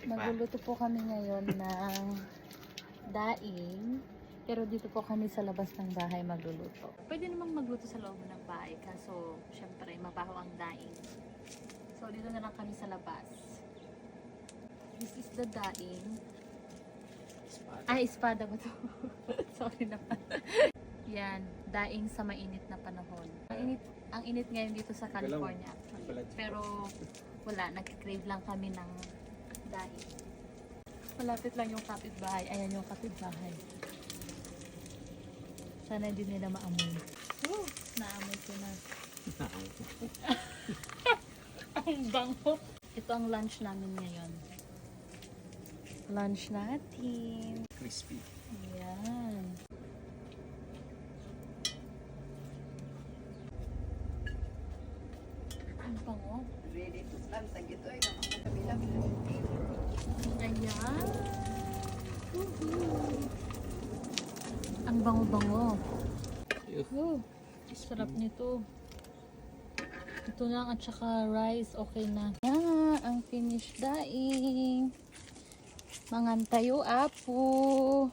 Magluluto po kami ngayon ng daing. Pero dito po kami sa labas ng bahay magluluto. Pwede namang magluto sa loob ng bahay. Kaso, syempre, mabaho ang daing. So, dito na lang kami sa labas. This is the daing. Ay, espada ba to? Sorry naman. Yan, daing sa mainit na panahon. Ang init ngayon dito sa California. Pero wala, nag-crave lang kami ng daing. Malapit lang yung kapitbahay. Ayan yung kapitbahay. Sana hindi nila maamoy. Naamoy ko na. Ang bango. Ito ang lunch namin ngayon. Lunch natin. Crispy. Ayan. Ang bango. Ready to start sa gito ay mga kabilang. Ayan. Ang bango-bango. Sarap nito. Ito lang at saka rice. Okay na. Yan. Ang finished daing. Mangan tayo, apo.